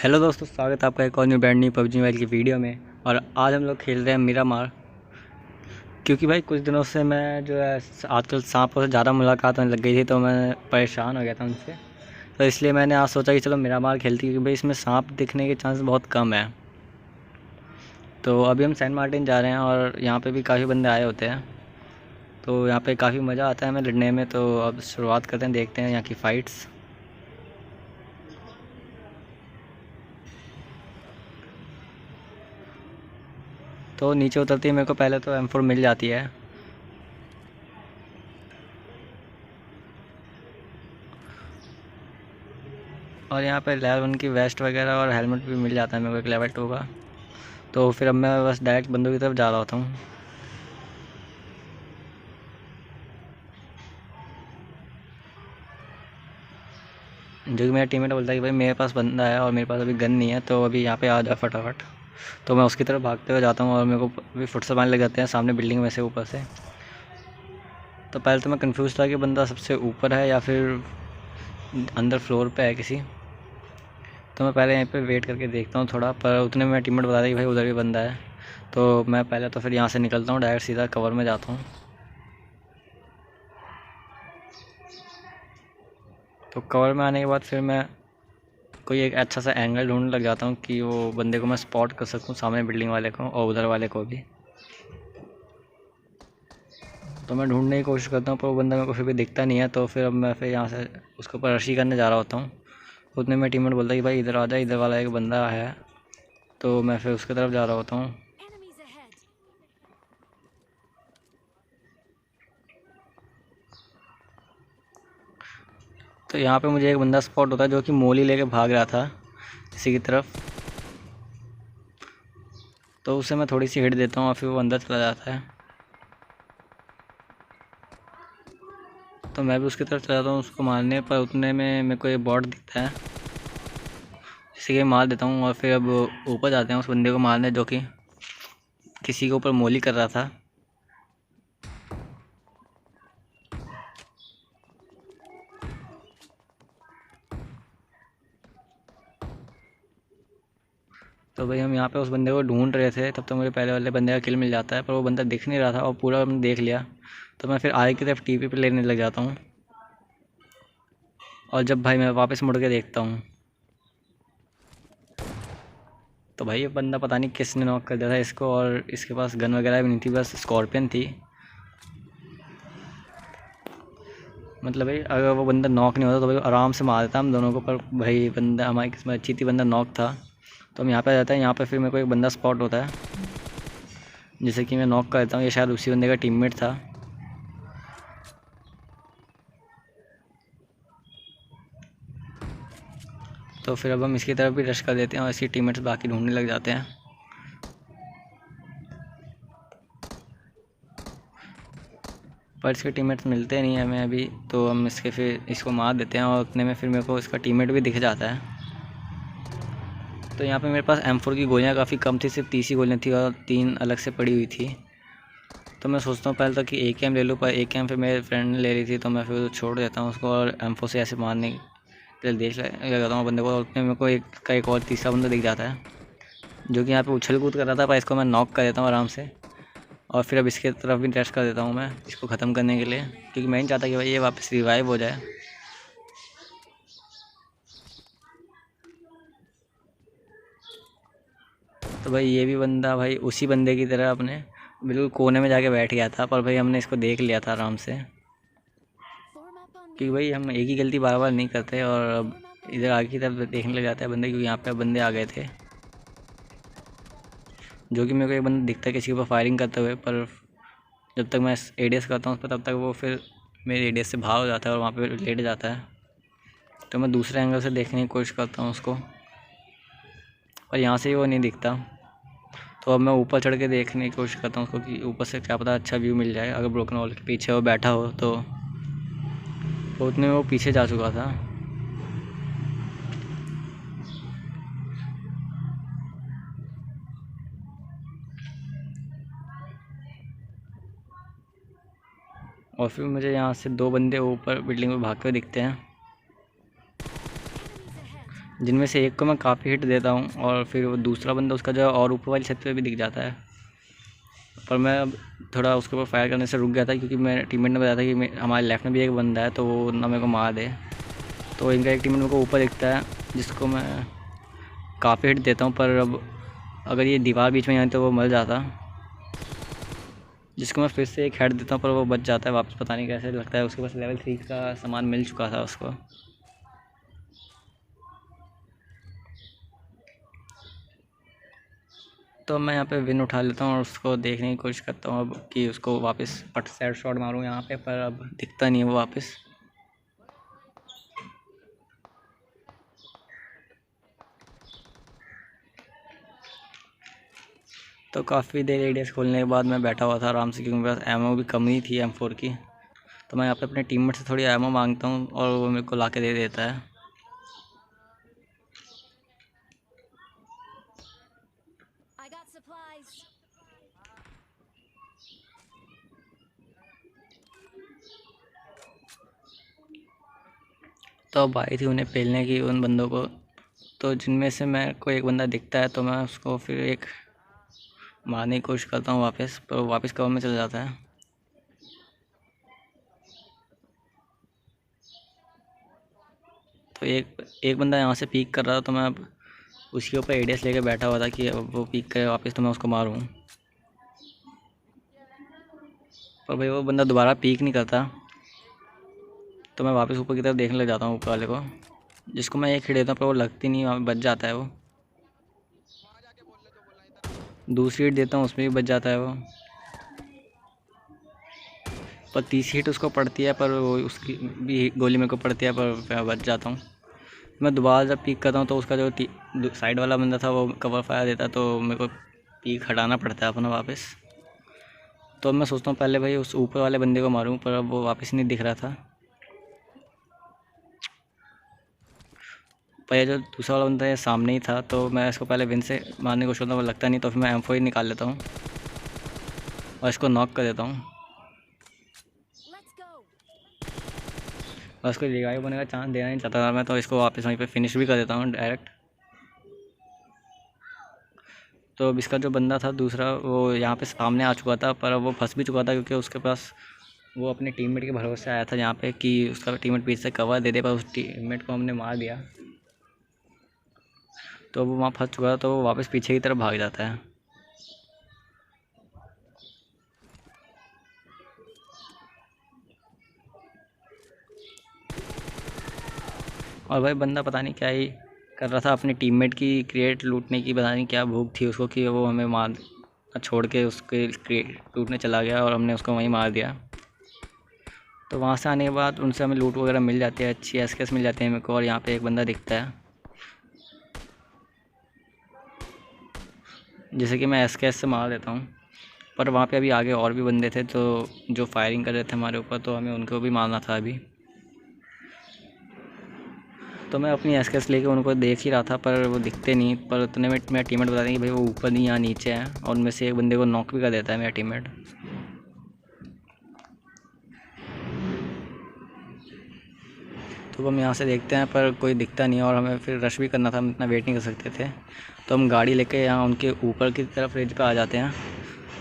Hello दोस्तों, स्वागत है आपका एक और new brand new PUBG mobile की वीडियो में। और आज हम लोग खेल रहे हैं मिरामार। क्योंकि भाई कुछ दिनों से मैं जो है आजकल सांपों से ज़्यादा मुलाकात होने लग गई थी, तो मैं परेशान हो गया था उनसे। तो इसलिए मैंने आज सोचा कि चलो मिरामार खेलती, क्योंकि भाई इसमें सांप दिखने के चांस बहुत कम है। तो अभी हम सेंट मार्टिन जा रहे हैं और यहाँ पे भी काफ़ी बंदे आए होते हैं, तो यहाँ पे काफ़ी मज़ा आता है हमें लड़ने में। तो अब शुरुआत करते हैं, देखते हैं यहाँ की फ़ाइट्स। तो नीचे उतरती है मेरे को पहले तो M4 मिल जाती है। और यहाँ पे लेवल 1 की वेस्ट वगैरह और हेलमेट भी मिल जाता है मेरे को, एक लेवल 2 का। तो फिर अब मैं बस डायरेक्ट बंदों की तरफ जा रहा होता हूँ। जो कि मेरा टीममेट बोलता है कि भाई मेरे पास बंदा है और मेरे पास अभी गन नहीं है, तो अभी यहाँ पे आ जा फटाफट। तो मैं उसकी तरफ भागते हुए जाता हूँ और मेरे को अभी फुट से मारने लग जाते हैं सामने बिल्डिंग में से, ऊपर से। तो पहले तो मैं कंफ्यूज था कि बंदा सबसे ऊपर है या फिर अंदर फ्लोर पे है किसी। तो मैं पहले यहीं पे वेट करके देखता हूँ थोड़ा, पर उतने में मेरा टीममेट बता दिया कि भाई उधर भी बंदा है। तो मैं पहले तो फिर यहाँ से निकलता हूँ, डायरेक्ट सीधा कवर में जाता हूँ। तो कवर में आने के बाद फिर मैं कोई एक अच्छा सा एंगल ढूंढने लग जाता हूँ कि वो बंदे को मैं स्पॉट कर सकूँ, सामने बिल्डिंग वाले को और उधर वाले को भी। तो मैं ढूंढने की कोशिश करता हूँ, पर वो बंदा मेरे को फिर भी दिखता नहीं है। तो फिर अब मैं फिर यहाँ से उसके ऊपर रशी करने जा रहा होता हूँ। उतने में टीममेट बोलता है कि भाई इधर आ जा, इधर वाला एक बंदा है। तो मैं फिर उसकी तरफ जा रहा होता हूँ। तो यहाँ पे मुझे एक बंदा स्पॉट होता है जो कि मोली लेके भाग रहा था किसी की तरफ। तो उसे मैं थोड़ी सी हिट देता हूँ और फिर वो अंदर चला जाता है। तो मैं भी उसकी तरफ चला जाता हूँ उसको मारने, पर उतने में मेरे को एक बॉट दिखता है, इसी के मार देता हूँ। और फिर अब ऊपर जाते हैं उस बंदे को मारने जो कि किसी के ऊपर मोली कर रहा था। तो भाई हम यहाँ पे उस बंदे को ढूंढ रहे थे, तब तक मुझे पहले वाले बंदे का किल मिल जाता है, पर वो बंदा दिख नहीं रहा था और पूरा हमने देख लिया। तो मैं फिर आगे की तरफ टीपी पे लेने लग जाता हूँ। और जब भाई मैं वापस मुड़ के देखता हूँ, तो भाई ये बंदा पता नहीं किसने नॉक कर दिया था इसको, और इसके पास गन वगैरह भी नहीं थी, बस स्कॉर्पियन थी। मतलब भाई अगर वो बंदा नॉक नहीं होता तो भाई आराम से मार देता हम दोनों को, पर भाई बंदा हमारी किस्मत अच्छी थी, बंदा नॉक था। तो हम यहाँ पे आ जाते हैं। यहाँ पे फिर मेरे को एक बंदा स्पॉट होता है जिसे कि मैं नॉक कर देता हूँ। ये शायद उसी बंदे का टीममेट था। तो फिर अब हम इसकी तरफ भी रश कर देते हैं और इसकी टीममेट्स बाकी ढूंढने लग जाते हैं। पर इसके टीममेट्स मिलते नहीं हैं हमें अभी, तो हम इसको मार देते हैं और उतने में फिर मेरे को इसका टीममेट भी दिख जाता है। तो यहाँ पे मेरे पास M4 की गोलियाँ काफ़ी कम थी, सिर्फ 30 ही गोलियाँ थी और 3 अलग से पड़ी हुई थी। तो मैं सोचता हूँ पहले तो कि AKM ले लूँ, पर AKM फिर मेरे फ्रेंड ने ले ली थी, तो मैं फिर छोड़ देता हूँ उसको और M4 से ऐसे मारने के लिए देख लगाता हूँ बंदे को। और उतने मेरे को एक और तीसरा बंदा दिख जाता है जो कि यहाँ पे उछल कूद कर रहा था, पर इसको मैं नॉक कर देता हूँ आराम से। और फिर अब इसके तरफ भी टेस्ट कर देता हूँ मैं इसको ख़त्म करने के लिए, क्योंकि मैं नहीं चाहता कि भाई ये वापस रिवाइव हो जाए। तो भाई ये भी बंदा भाई उसी बंदे की तरह अपने बिल्कुल कोने में जाके बैठ गया था, पर भाई हमने इसको देख लिया था आराम से, क्योंकि भाई हम एक ही गलती बार बार नहीं करते। और अब इधर आगे की तरफ देखने लग जाता है बंदे, क्योंकि यहाँ पे बंदे आ गए थे। जो कि मेरे को एक बंदा दिखता है किसी के ऊपर फायरिंग करते हुए, पर जब तक मैं ADS करता हूँ उस पर तब तक वो फिर मेरे ADS से भाग जाता है और वहाँ पे लेट जाता है। तो मैं दूसरे एंगल से देखने की कोशिश करता हूँ उसको, पर यहाँ से ही वो नहीं दिखता। तो अब मैं ऊपर चढ़ के देखने की कोशिश करता हूँ उसको कि ऊपर से क्या पता अच्छा व्यू मिल जाए। अगर ब्रोकन वॉल के पीछे वो बैठा हो तो उतने में वो पीछे जा चुका था। और फिर मुझे यहाँ से 2 बंदे ऊपर बिल्डिंग में भागते हुए दिखते हैं, जिनमें से एक को मैं काफ़ी हिट देता हूँ और फिर वो दूसरा बंदा उसका जो है और ऊपर वाली छत पे भी दिख जाता है। पर मैं अब थोड़ा उसके ऊपर फायर करने से रुक गया था, क्योंकि मेरे टीममेट ने बताया था कि हमारे लेफ्ट में भी एक बंदा है, तो वो ना मेरे को मार दे। तो इनका एक टीममेट मेरे को ऊपर दिखता है, जिसको मैं काफ़ी हिट देता हूँ, पर अब अगर ये दीवार बीच में आई तो वो मर जाता, जिसको मैं फिर से एक हेड देता हूँ, पर वो बच जाता है वापस। पता नहीं कैसे, लगता है उसके पास लेवल 3 का सामान मिल चुका था उसको। तो मैं यहाँ पे विन उठा लेता हूँ और उसको देखने की कोशिश करता हूँ अब कि उसको वापस पट सेट शॉट मारूँ यहाँ पे, पर अब दिखता नहीं है वो वापस। तो काफ़ी देर एडीएस खोलने के बाद मैं बैठा हुआ था आराम से, क्योंकि मेरे पास एमओ भी कम ही थी M4 की। तो मैं यहाँ पे अपने टीममेट से थोड़ी एमओ मांगता हूँ और वो मेरे को ला के दे देता है। तो अब आई थी उन्हें पेलने की उन बंदों को, तो जिनमें से मेरे को एक बंदा दिखता है, तो मैं उसको फिर एक मारने की कोशिश करता हूँ वापस, पर वो वापस कवर में चला जाता है। तो एक बंदा यहाँ से पीक कर रहा था, तो मैं अब उसके ऊपर एडीएस लेके बैठा हुआ था कि अब वो पीक करे वापस तो मैं उसको मारूँ। पर भाई वो बंदा दोबारा पीक नहीं करता, तो मैं वापस ऊपर की तरफ देखने लग जाता हूँ ऊपर वाले को, जिसको मैं एक हिट देता हूँ, पर वो लगती नहीं, वहाँ बच जाता है वो। दूसरी हिट देता हूँ, उसमें भी बच जाता है वो। पर तीसरी हिट उसको पड़ती है, पर वो उसकी भी गोली मेरे को पड़ती है, पर मैं बच जाता हूँ। मैं दोबारा जब पीक करता हूँ तो उसका जो साइड वाला बंदा था वो कवर फायर देता है, तो मेरे को पीक हटाना पड़ता है अपना वापस। तो मैं सोचता हूँ पहले भाई उस ऊपर वाले बंदे को मारूँ, पर अब वो वापस नहीं दिख रहा था। पर ये जो दूसरा वाला बंदा है सामने ही था, तो मैं इसको पहले विन से मारने को सोचता हूँ, वो लगता नहीं, तो फिर मैं M4 निकाल लेता हूँ और इसको नॉक कर देता हूँ। और उसको रिवाइव होने का चांस देना नहीं चाहता था मैं, तो इसको वापस वहीं पे फिनिश भी कर देता हूँ डायरेक्ट। तो अब इसका जो बंदा था दूसरा, वो यहाँ पे सामने आ चुका था, पर अब वो फंस भी चुका था, क्योंकि उसके पास वो अपने टीममेट के भरोसे आया था यहाँ पे कि उसका टीममेट पीछे से कवर दे दे, पर उस टीममेट को हमने मार दिया। तो वो वहाँ फंस चुका था, तो वो वापस पीछे की तरफ भाग जाता है। और भाई बंदा पता नहीं क्या ही कर रहा था, अपने टीममेट की क्रिएट लूटने की पता नहीं क्या भूख थी उसको, कि वो हमें मार छोड़ के उसके क्रिएट लूटने चला गया और हमने उसको वहीं मार दिया। तो वहाँ से आने के बाद उनसे हमें लूट वगैरह मिल जाती है, अच्छी एसकेस मिल जाती है मेरे को। और यहाँ पे एक बंदा दिखता है, जैसे कि मैं एसकेस से मार देता हूँ, पर वहाँ पे अभी आगे और भी बंदे थे, तो जो फायरिंग कर रहे थे हमारे ऊपर, तो हमें उनको भी मारना था अभी। तो मैं अपनी एसकेस लेके उनको देख ही रहा था, पर वो दिखते नहीं। पर उतने में मेरा टीममेट बता दें कि भाई वो ऊपर नहीं, यहाँ नीचे है, और उनमें से एक बंदे को नॉक भी कर देता है मेरा टीममेट। तो हम यहाँ से देखते हैं, पर कोई दिखता नहीं, और हमें फिर रश भी करना था, हम इतना वेट नहीं कर सकते थे। तो हम गाड़ी लेके यहाँ उनके ऊपर की तरफ रेंज पे आ जाते हैं,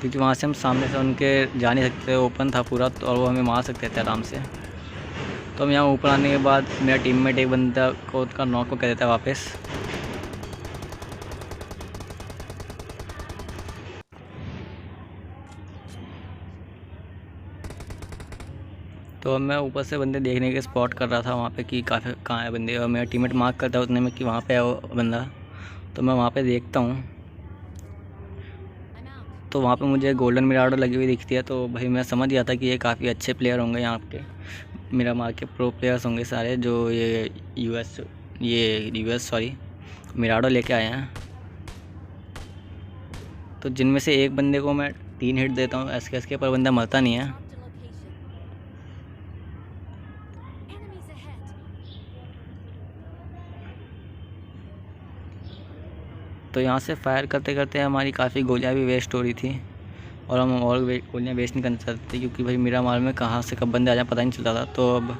क्योंकि वहाँ से हम सामने से उनके जा नहीं सकते, ओपन था पूरा, तो और वो हमें मार सकते थे आराम से। तो हम यहाँ ऊपर आने के बाद मेरा टीममेट एक बंदा को उसका नॉक को कर देता है वापस। तो मैं ऊपर से बंदे देखने के स्पॉट कर रहा था वहाँ पे कि काफ़ी कहाँ है बंदे, और मेरा टीममेट मार्क करता है उतने में कि वहाँ पे है वो बंदा। तो मैं वहाँ पे देखता हूँ, तो वहाँ पे मुझे गोल्डन मिराडो लगी हुई दिखती है। तो भाई मैं समझ गया था कि ये काफ़ी अच्छे प्लेयर होंगे यहाँ पे, मेरा मार के प्रो प्लेयर्स होंगे सारे, जो ये यूएस सॉरी मिराडो लेके आए हैं। तो जिनमें से एक बंदे को मैं 3 हिट देता हूँ एसकेएस के, पर बंदा मरता नहीं है। तो यहाँ से फायर करते करते हमारी काफ़ी गोलियाँ भी वेस्ट हो रही थी, और हम और गोलियाँ वेस्ट नहीं कर सकते, क्योंकि भाई मेरा मार में कहाँ से कब बंदे आ जाए पता नहीं चलता था। तो अब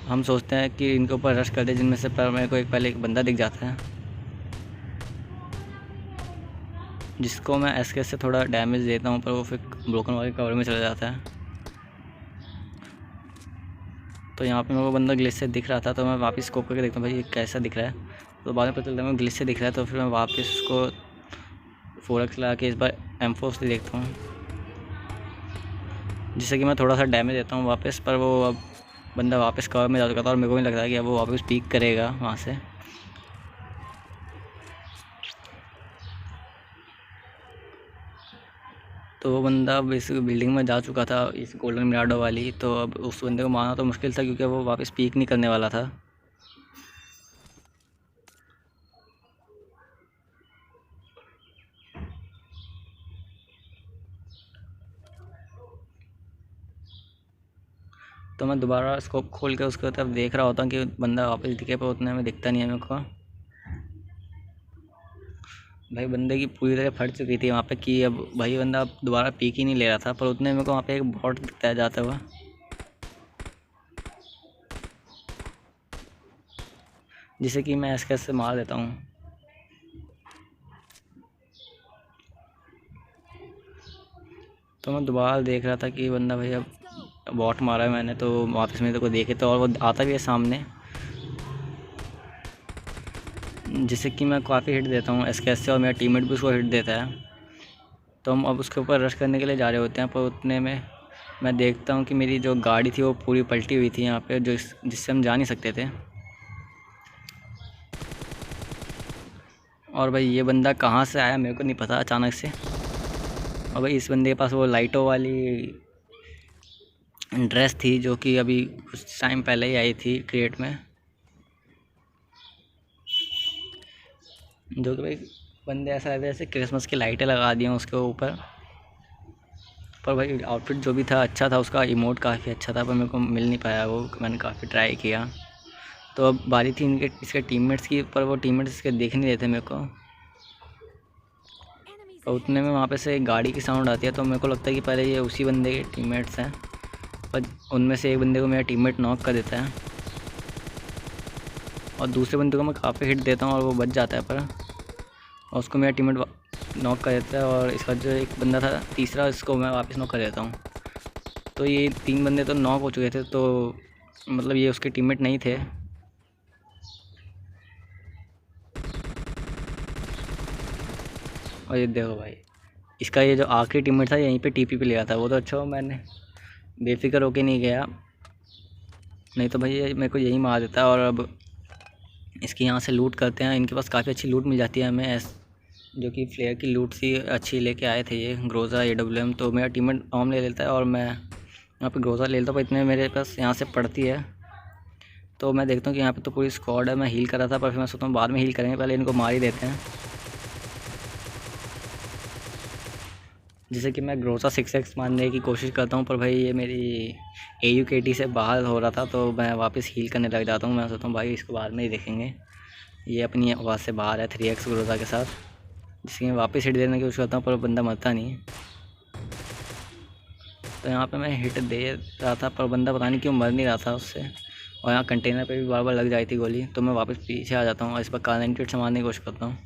हम सोचते हैं कि इनके ऊपर रश कर दे, जिनमें से पर मेरे को पहले एक बंदा दिख जाता है, जिसको मैं एसके से थोड़ा डैमेज देता हूँ, पर वो फिर ब्रोकन वाले कवर में चला जाता है। तो यहाँ पे मेरे को बंदा ग्लिच से दिख रहा था, तो मैं वापस स्कोप करके देखता हूँ भाई ये कैसा दिख रहा है। तो बाद में पता चलता है मैं ग्लिच से दिख रहा है, तो फिर मैं वापस उसको 4x लगा के इस बार M4 से देखता हूँ, जिससे कि मैं थोड़ा सा डैमेज देता हूँ वापस। पर वो अब बंदा वापस कवर में जा चुका था और मेरे को नहीं लगता है कि अब वो वापस पीक करेगा वहाँ से। तो वो बंदा बेसिक बिल्डिंग में जा चुका था इस गोल्डन मिराडो वाली, तो अब उस बंदे को मारना तो मुश्किल था क्योंकि वो वापस पीक नहीं करने वाला था। तो मैं दोबारा स्कोप खोल के उसके तरफ देख रहा होता हूँ कि बंदा वापस दिखे, पर उतने में दिखता नहीं है मेरे को। भाई बंदे की पूरी तरह फट चुकी थी वहाँ पे कि अब भाई बंदा अब दोबारा पीक ही नहीं ले रहा था, पर उतने मेरे को वहाँ पे एक बॉट दिखता है जाता हुआ, जिसे कि मैं एसकेएस से मार देता हूँ। तो मैं दोबारा देख रहा था कि बंदा भाई अब बॉट मारा है मैंने, तो वापस मेरे को देखे तो और वो आता भी है सामने, जिससे कि मैं काफ़ी हिट देता हूँ एसकेएस से और मेरा टीममेट भी उसको हिट देता है। तो हम अब उसके ऊपर रश करने के लिए जा रहे होते हैं, पर उतने में मैं देखता हूँ कि मेरी जो गाड़ी थी वो पूरी पलटी हुई थी यहाँ पे, जिससे हम जा नहीं सकते थे। और भाई ये बंदा कहाँ से आया मेरे को नहीं पता अचानक से। और भाई इस बंदे के पास वो लाइटों वाली ड्रेस थी जो कि अभी कुछ टाइम पहले ही आई थी क्रिएट में, जो कि भाई बंदे ऐसा लगता है जैसे क्रिसमस की लाइटें लगा दी हैं उसके ऊपर। पर भाई आउटफिट जो भी था अच्छा था, उसका इमोट काफ़ी अच्छा था, पर मेरे को मिल नहीं पाया वो, मैंने काफ़ी ट्राई किया। तो अब बारी थी इसके टीममेट्स की, पर वो टीममेट्स इसके देख नहीं देते मेरे को। और उतने में वहाँ पे से एक गाड़ी की साउंड आती है, तो मेरे को लगता है कि पहले ये उसी बंदे के टीममेट्स हैं, पर उनमें से एक बंदे को मेरा टीममेट नॉक कर देता है और दूसरे बंदे को मैं काफ़ी हिट देता हूँ और वो बच जाता है, पर और उसको मेरा टीममेट नॉक कर देता है। और इसका जो एक बंदा था तीसरा, इसको मैं वापस नॉक कर देता हूँ। तो ये 3 बंदे तो नॉक हो चुके थे, तो मतलब ये उसके टीममेट नहीं थे। और ये देखो भाई, इसका ये जो आखिरी टीममेट था यहीं पे टीपी पे लिया था, वो तो अच्छा हो मैंने बेफिक्र होके नहीं गया, नहीं तो भाई ये मेरे को यही मार देता। और अब इसकी यहाँ से लूट करते हैं, इनके पास काफ़ी अच्छी लूट मिल जाती है हमें, जो कि फ्लेयर की लूट थी अच्छी लेके आए थे ये ग्रोज़ा AWM। तो मेरा टीममेट ऑम ले लेता है और मैं यहाँ पे ग्रोज़ा ले लेता हूँ, पर इतने मेरे पास यहाँ से पड़ती है। तो मैं देखता हूँ कि यहाँ पे तो पूरी स्क्वाड है, मैं हील कर रहा था, पर फिर मैं सोचता हूँ बाद में हील करेंगे, पहले इनको मार ही देते हैं। जैसे कि मैं ग्रोज़ा 6x मारने की कोशिश करता हूँ, पर भाई ये मेरी AUKT से बाहर हो रहा था, तो मैं वापस हील करने लग जाता हूँ। मैं सोचता हूँ भाई इसको बाद में ही देखेंगे, ये अपनी आवाज़ से बाहर है 3x ग्रोज़ा के साथ, जिसकी मैं वापस हिट देने की कोशिश करता हूँ, पर बंदा मरता नहीं। तो यहाँ पे मैं हिट दे रहा था, पर बंदा पता नहीं क्यों मर नहीं रहा था उससे, और यहाँ कंटेनर पे भी बार बार लग जाती थी गोली। तो मैं वापस पीछे आ जाता हूँ और इस पर कार 98 से मारने की कोशिश करता हूँ।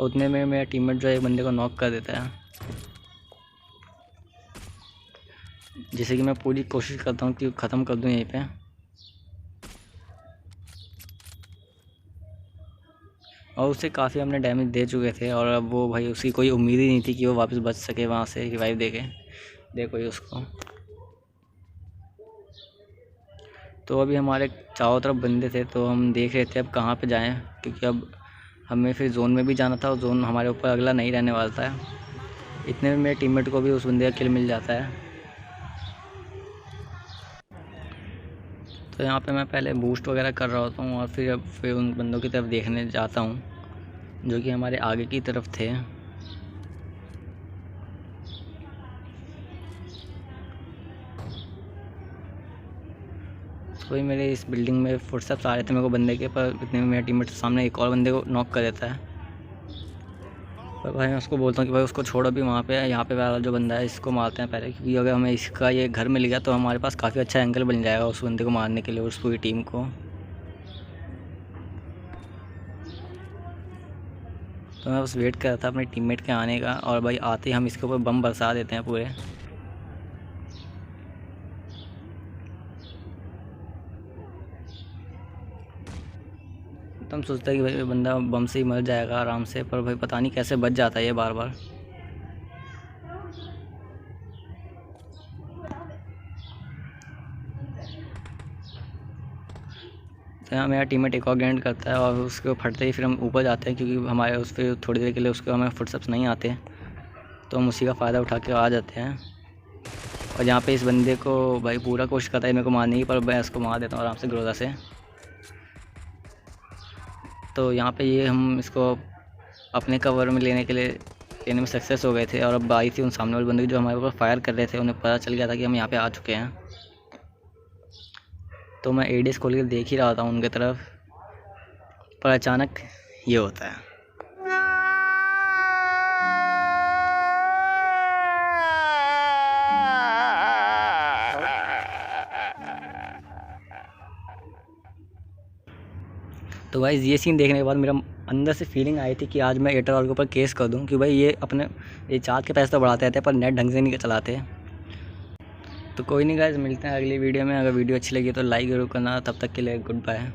उतने में मेरा टीममेट जो है एक बंदे को नॉक कर देता है, जिसे कि मैं पूरी कोशिश करता हूँ कि ख़त्म कर दूँ यहीं पे। और उससे काफ़ी हमने डैमेज दे चुके थे, और अब वो भाई उसकी कोई उम्मीद ही नहीं थी कि वो वापस बच सके वहाँ से रिवाइव देके। देखो ये उसको। तो अभी हमारे चारों तरफ बंदे थे, तो हम देख रहे थे अब कहाँ पे जाएं, क्योंकि अब हमें फिर जोन में भी जाना था और जोन हमारे ऊपर अगला नहीं रहने वाला था। इतने में मेरे टीममेट को भी उस बंदे का किल मिल जाता है। तो यहाँ पे मैं पहले बूस्ट वगैरह कर रहा होता हूँ और फिर उन बंदों की तरफ देखने जाता हूँ जो कि हमारे आगे की तरफ थे। तो भाई मेरे इस बिल्डिंग में फुटस्टेप्स आ रहे थे मेरे को बंदे के, पर इतने में मेरा टीममेट सामने एक और बंदे को नॉक कर देता है। पर भाई मैं उसको बोलता हूँ कि भाई उसको छोड़ो भी, वहाँ पे यहाँ पे वाला जो बंदा है इसको मारते हैं पहले, क्योंकि अगर हमें इसका ये घर मिल गया तो हमारे पास काफ़ी अच्छा एंगल बन जाएगा उस बंदे को मारने के लिए, उस पूरी टीम को। तो मैं बस वेट कर रहा था अपने टीममेट के आने का, और भाई आते ही हम इसके ऊपर बम बरसा देते हैं पूरे। तो हम सोचते हैं कि भाई बंदा बम से ही मर जाएगा आराम से, पर भाई पता नहीं कैसे बच जाता है ये बार बार। तो यहाँ मेरा टीममेट एक और ग्रेनेड करता है और उसके फटते ही फिर हम ऊपर जाते हैं, क्योंकि हमारे उस पर थोड़ी देर के लिए उसको हमें फुटस्टेप्स नहीं आते, तो हम उसी का फ़ायदा उठा के आ जाते हैं। और यहाँ पे इस बंदे को भाई पूरा कोशिश करता है मेरे को मारने की, पर मैं इसको मार देता हूँ आराम से ग्रोजा से। तो यहाँ पे ये हम इसको अपने कवर में लेने में सक्सेस हो गए थे, और अब आई थी उन सामने वाले बंदे जो हमारे ऊपर फायर कर रहे थे, उन्हें पता चल गया था कि हम यहाँ पे आ चुके हैं। तो मैं एडीएस खोल के देख ही रहा था उनके तरफ, पर अचानक ये होता है। तो भाई ये सीन देखने के बाद मेरा अंदर से फीलिंग आई थी कि आज मैं एयरटेल वालों के ऊपर केस कर दूं कि भाई ये अपने रिचार्ज के पैसे तो बढ़ाते रहते हैं पर नेट ढंग से नहीं चलाते। तो कोई नहीं गाइस, मिलते हैं अगली वीडियो में। अगर वीडियो अच्छी लगी तो लाइक जरूर करना। तब तक के लिए गुड बाय।